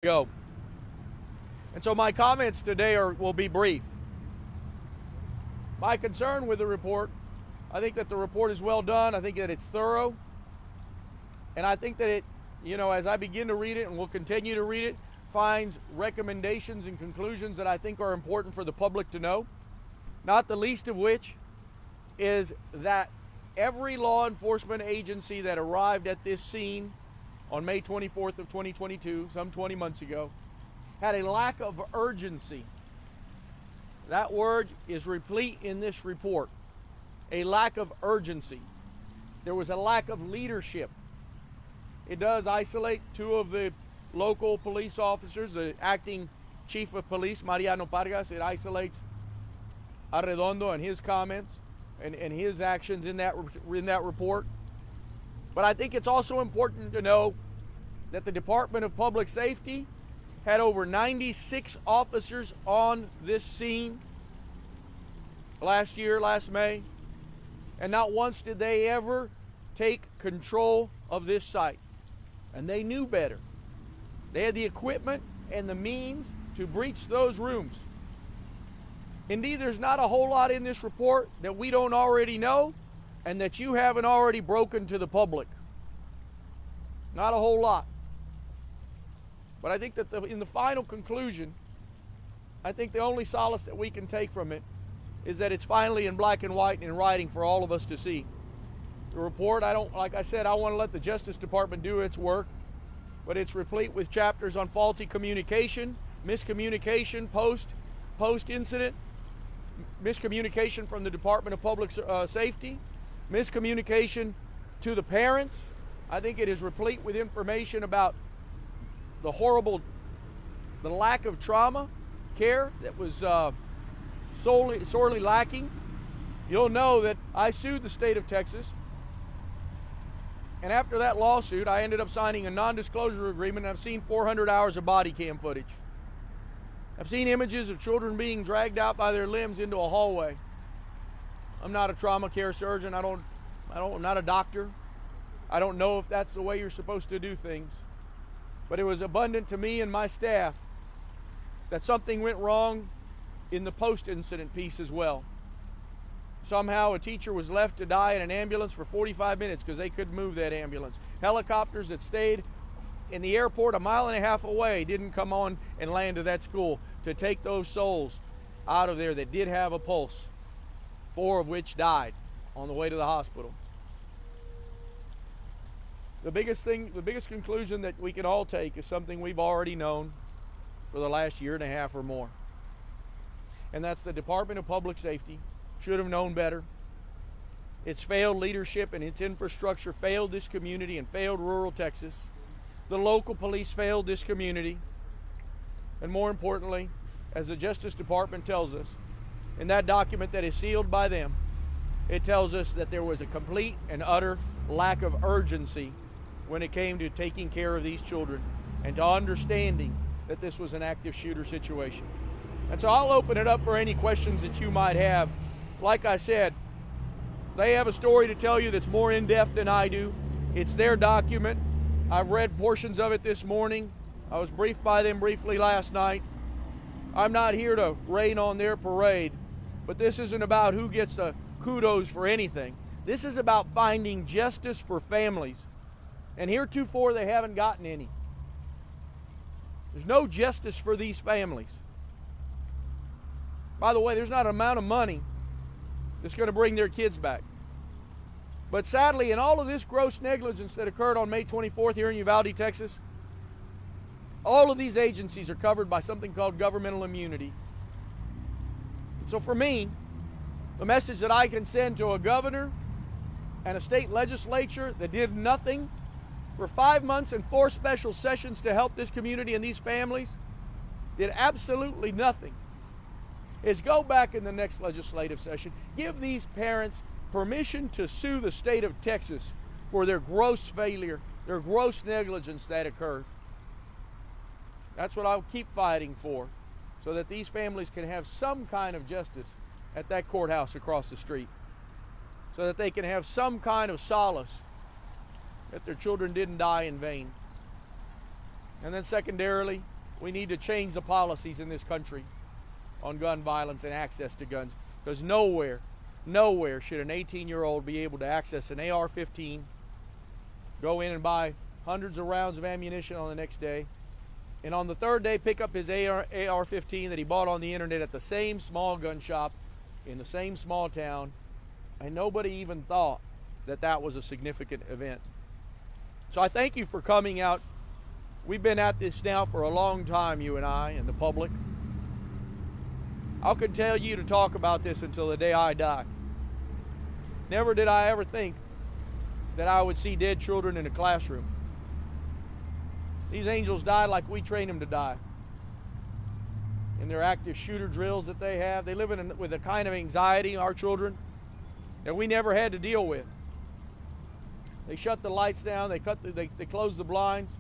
Go. And so my comments today will be brief. My concern with the report, I think that the report is well done. I think that it's thorough. And I think that it, as I begin to read it and will continue to read it, finds recommendations and conclusions that I think are important for the public to know. Not the least of which is that every law enforcement agency that arrived at this scene on May 24th of 2022, some 20 months ago, had a lack of urgency. That word is replete in this report. A lack of urgency. There was a lack of leadership. It does isolate two of the local police officers, the acting chief of police, Mariano Pargas. It isolates Arredondo and his comments and his actions in that report. But I think it's also important to know that the Department of Public Safety had over 96 officers on this scene last May, and not once did they ever take control of this site. And they knew better. They had the equipment and the means to breach those rooms. Indeed, there's not a whole lot in this report that we don't already know and that you haven't already broken to the public. Not a whole lot. But I think that in the final conclusion, I think the only solace that we can take from it is that it's finally in black and white and in writing for all of us to see. The report, like I said, I want to let the Justice Department do its work, but it's replete with chapters on faulty communication, miscommunication post-incident, miscommunication from the Department of Public Safety, miscommunication to the parents. I think it is replete with information about the lack of trauma care that was sorely lacking. You'll know that I sued the state of Texas, and after that lawsuit, I ended up signing a non-disclosure agreement, and I've seen 400 hours of body cam footage. I've seen images of children being dragged out by their limbs into a hallway. I'm not a trauma care surgeon. I'm not a doctor. I don't know if that's the way you're supposed to do things. But it was abundant to me and my staff that something went wrong in the post-incident piece as well. Somehow a teacher was left to die in an ambulance for 45 minutes because they couldn't move that ambulance. Helicopters that stayed in the airport a mile and a half away didn't come on and land at that school to take those souls out of there that did have a pulse, 4 of which died on the way to the hospital. The biggest conclusion that we can all take is something we've already known for the last year and a half or more. And that's the Department of Public Safety should have known better. Its failed leadership and its infrastructure failed this community and failed rural Texas. The local police failed this community. And more importantly, as the Justice Department tells us, in that document that is sealed by them, it tells us that there was a complete and utter lack of urgency when it came to taking care of these children and to understanding that this was an active shooter situation. And so I'll open it up for any questions that you might have. Like I said, they have a story to tell you that's more in-depth than I do. It's their document. I've read portions of it this morning. I was briefed by them briefly last night. I'm not here to rain on their parade, but this isn't about who gets the kudos for anything. This is about finding justice for families. And heretofore, they haven't gotten any. There's no justice for these families. By the way, there's not an amount of money that's going to bring their kids back. But sadly, in all of this gross negligence that occurred on May 24th here in Uvalde, Texas, all of these agencies are covered by something called governmental immunity. So for me, the message that I can send to a governor and a state legislature that did nothing for 5 months and 4 special sessions to help this community and these families, did absolutely nothing, is go back in the next legislative session, give these parents permission to sue the state of Texas for their gross failure, their gross negligence that occurred. That's what I'll keep fighting for, so that these families can have some kind of justice at that courthouse across the street, so that they can have some kind of solace that their children didn't die in vain. And then secondarily, We need to change the policies in this country on gun violence and access to guns, because nowhere should an 18-year-old be able to access an AR-15, go in and buy hundreds of rounds of ammunition on the next day, and on the third day pick up his AR-15 that he bought on the internet at the same small gun shop in the same small town, and nobody even thought that that was a significant event. So I thank you for coming out. We've been at this now for a long time, you and I and the public. I'll continue to talk about this until the day I die. Never did I ever think that I would see dead children in a classroom. These angels die like we train them to die. In their active shooter drills that they have, they live with a kind of anxiety, our children, that we never had to deal with. They shut the lights down, they closed the blinds.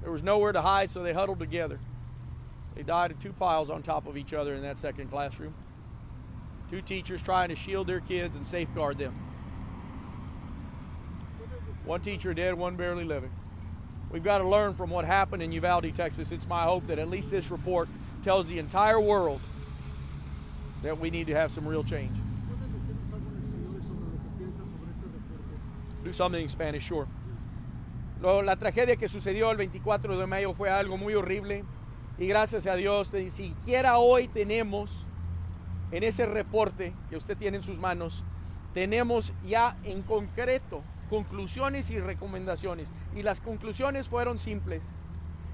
There was nowhere to hide, so they huddled together. They died in two piles on top of each other in that second classroom. Two teachers trying to shield their kids and safeguard them. One teacher dead, one barely living. We've got to learn from what happened in Uvalde, Texas. It's my hope that at least this report tells the entire world that we need to have some real change. Do something in Spanish, sure. La tragedia que sucedió el 24 de mayo fue algo muy horrible y gracias a Dios, ni siquiera hoy tenemos en ese reporte que usted tiene en sus manos, tenemos ya en concreto conclusiones y recomendaciones. Y las conclusiones fueron simples,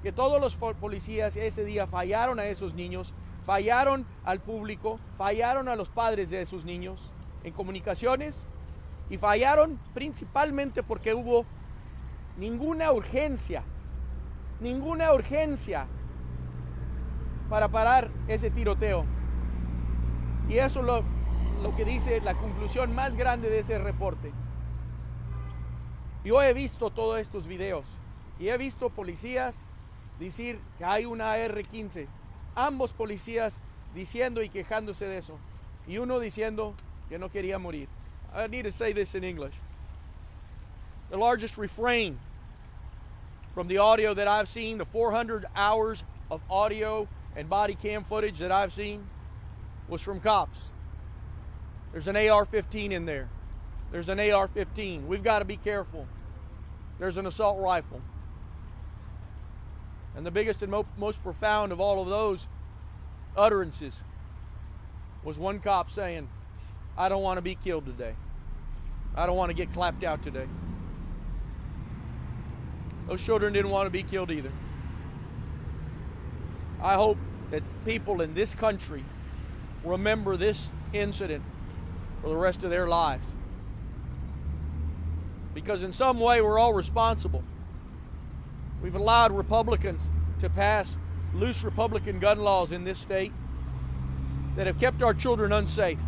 que todos los policías ese día fallaron a esos niños, fallaron al público, fallaron a los padres de esos niños en comunicaciones y fallaron principalmente porque hubo ninguna urgencia para parar ese tiroteo. Y eso es lo que dice la conclusión más grande de ese reporte. Yo he visto todos estos videos y he visto policías decir que hay una AR-15, ambos policías diciendo y quejándose de eso, y uno diciendo que no quería morir. I need to say this in English. The largest refrain from the audio that I've seen, the 400 hours of audio and body cam footage that I've seen, was from cops. There's an AR-15 in there. There's an AR-15. We've got to be careful. There's an assault rifle. And the biggest and most profound of all of those utterances was one cop saying, I don't want to be killed today. I don't want to get clapped out today. Those children didn't want to be killed either. I hope that people in this country remember this incident for the rest of their lives. Because in some way we're all responsible. We've allowed Republicans to pass loose Republican gun laws in this state that have kept our children unsafe.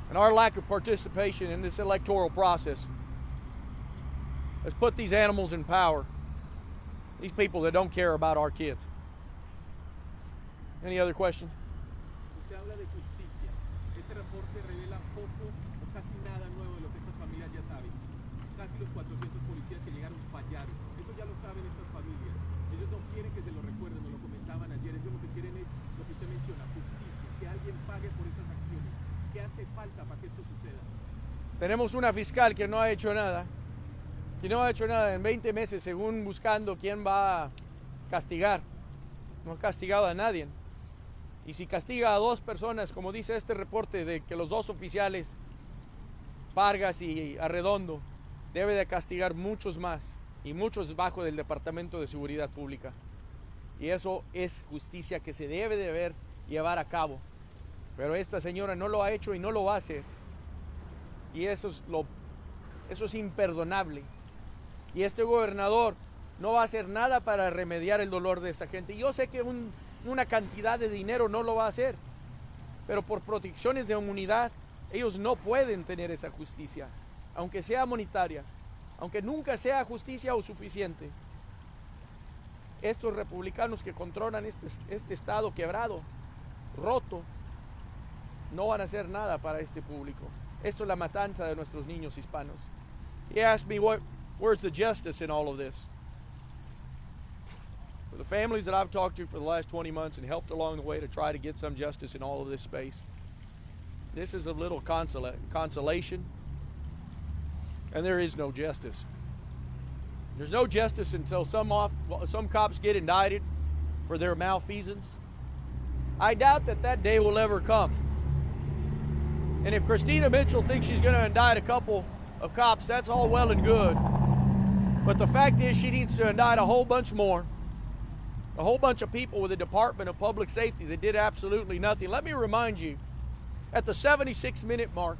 And our lack of participation in this electoral process has put these animals in power. These people that don't care about our kids. Any other questions? Se habla de justicia. Este reporte revela poco o casi nada nuevo de lo que estas familias ya saben. Casi los 400 policías que llegaron fallaron. Eso ya lo saben estas familias. Ellos no quieren que se lo recuerden, nos lo comentaban ayer. Ellos lo que quieren es lo que usted menciona, justicia. Que alguien pague por esas acciones. ¿Qué hace falta para que esto suceda? Tenemos una fiscal que no ha hecho nada. Que no ha hecho nada en 20 meses, según buscando quién va a castigar. No ha castigado a nadie. Y si castiga a dos personas, como dice este reporte de que los dos oficiales, Vargas y Arredondo, debe de castigar muchos más, y muchos bajo del Departamento de Seguridad Pública. Y eso es justicia que se debe de llevar a cabo. Pero esta señora no lo ha hecho y no lo va a hacer. Y eso es imperdonable. Y este gobernador no va a hacer nada para remediar el dolor de esta gente. Y yo sé que una cantidad de dinero no lo va a hacer, pero por protecciones de inmunidad ellos no pueden tener esa justicia, aunque sea monetaria, aunque nunca sea justicia o suficiente. Estos republicanos que controlan este estado quebrado, roto, no van a hacer nada para este público. Esto es la matanza de nuestros niños hispanos. He asked me, where's the justice in all of this? For the families that I've talked to for the last 20 months and helped along the way to try to get some justice in all of this space, this is a little consolation, and there is no justice. There's no justice until some cops get indicted for their malfeasance. I doubt that day will ever come. And if Christina Mitchell thinks she's going to indict a couple of cops, that's all well and good. But the fact is, she needs to indict a whole bunch more. A whole bunch of people with the Department of Public Safety that did absolutely nothing. Let me remind you, at the 76-minute mark,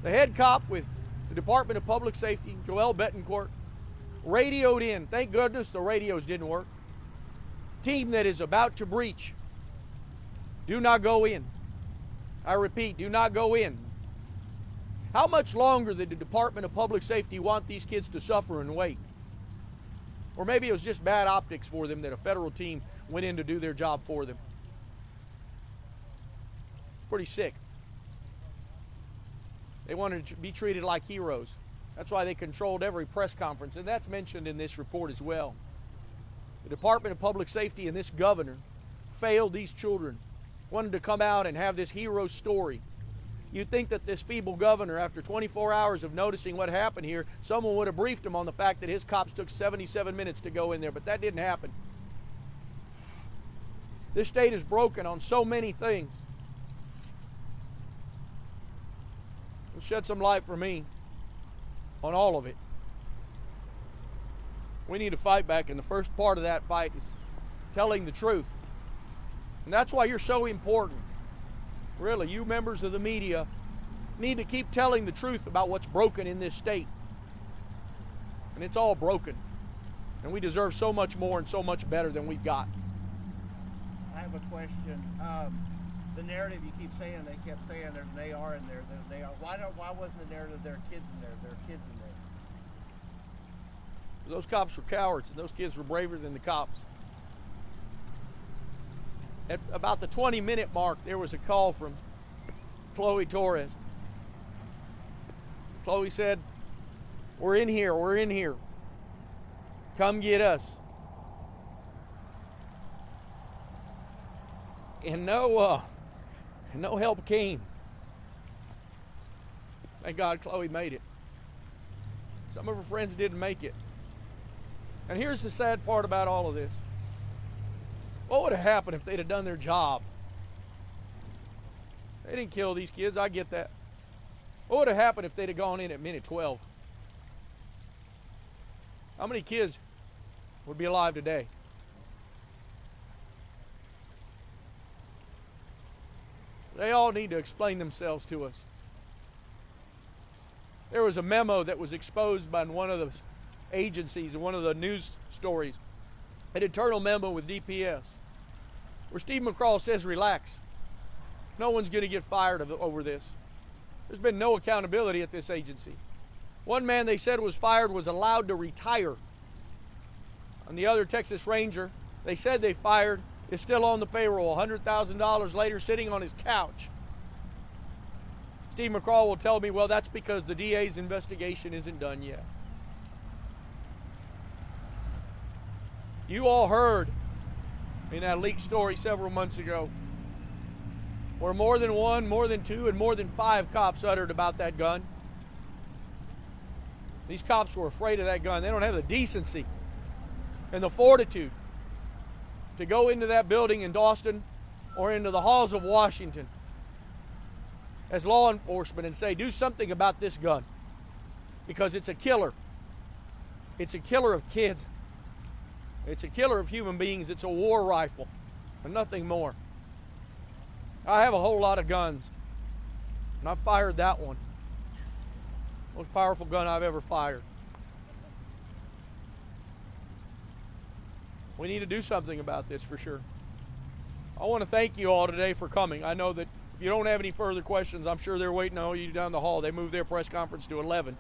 the head cop with the Department of Public Safety, Joel Betancourt, radioed in. Thank goodness the radios didn't work. Team that is about to breach, do not go in. I repeat, do not go in. How much longer did the Department of Public Safety want these kids to suffer and wait? Or maybe it was just bad optics for them that a federal team went in to do their job for them. Pretty sick. They wanted to be treated like heroes. That's why they controlled every press conference, and that's mentioned in this report as well. The Department of Public Safety and this governor failed these children, wanted to come out and have this hero story. You'd think that this feeble governor, after 24 hours of noticing what happened here, someone would have briefed him on the fact that his cops took 77 minutes to go in there, but that didn't happen. This state is broken on so many things. It'll shed some light for me on all of it. We need to fight back, and the first part of that fight is telling the truth. And that's why you're so important. Really, you members of the media need to keep telling the truth about what's broken in this state. And it's all broken. And we deserve so much more and so much better than we've got. I have a question. The narrative you keep saying, they kept saying there's an AR in there, there's an AR. Why wasn't the narrative there are kids in there? There are kids in there. Those cops were cowards, and those kids were braver than the cops. At about the 20-minute mark, there was a call from Chloe Torres. Chloe said, we're in here. Come get us. And no help came. Thank God Chloe made it. Some of her friends didn't make it. And here's the sad part about all of this. What would have happened if they'd have done their job? They didn't kill these kids, I get that. What would have happened if they'd have gone in at minute 12? How many kids would be alive today? They all need to explain themselves to us. There was a memo that was exposed by one of the agencies, one of the news stories, an internal memo with DPS, where Steve McCraw says, relax. No one's going to get fired over this. There's been no accountability at this agency. One man they said was fired was allowed to retire. And the other Texas Ranger, they said they fired, is still on the payroll, $100,000 later, sitting on his couch. Steve McCraw will tell me, well, that's because the DA's investigation isn't done yet. You all heard in that leaked story several months ago where more than one, more than two, and more than 5 cops uttered about that gun. These cops were afraid of that gun. They don't have the decency and the fortitude to go into that building in Dawson or into the halls of Washington as law enforcement and say, do something about this gun, because it's a killer. It's a killer of kids. It's a killer of human beings. It's a war rifle and nothing more. I have a whole lot of guns, and I fired that one. Most powerful gun I've ever fired. We need to do something about this for sure. I want to thank you all today for coming. I know that if you don't have any further questions, I'm sure they're waiting on you down the hall. They moved their press conference to 11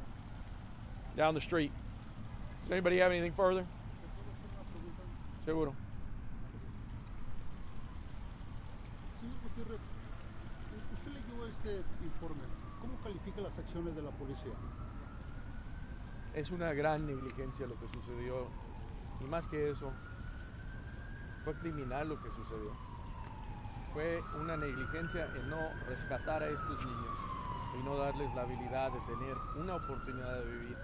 down the street. Does anybody have anything further? Seguro. Señor Gutierrez, usted leyó este informe. ¿Cómo califica las acciones de la policía? Es una gran negligencia lo que sucedió. Y más que eso, Fue criminal lo que sucedió. Fue una negligencia en no rescatar a estos niños y no darles la habilidad de tener una oportunidad de vivir.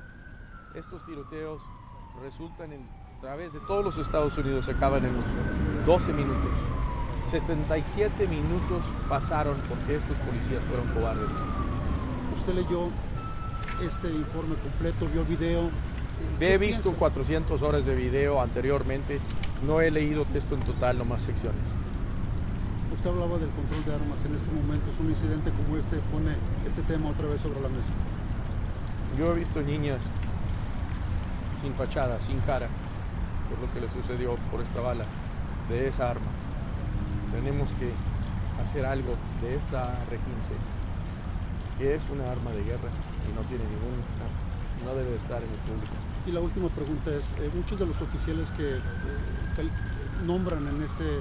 Estos tiroteos resultan a través de todos los Estados Unidos, se acaban en los 12 minutos. 77 minutos pasaron porque estos policías fueron cobardes. Usted leyó este informe completo, vio el video. He visto 400 horas de video anteriormente, no he leído texto en total, nomás secciones. Usted hablaba del control de armas. En este momento es un incidente como este pone este tema otra vez sobre la mesa. Yo he visto niñas sin fachada, sin cara, por lo que le sucedió por esta bala, de esa arma. Tenemos que hacer algo de esta R-15, que es una arma de guerra y no tiene no debe estar en el público. Y la última pregunta es, muchos de los oficiales que nombran en este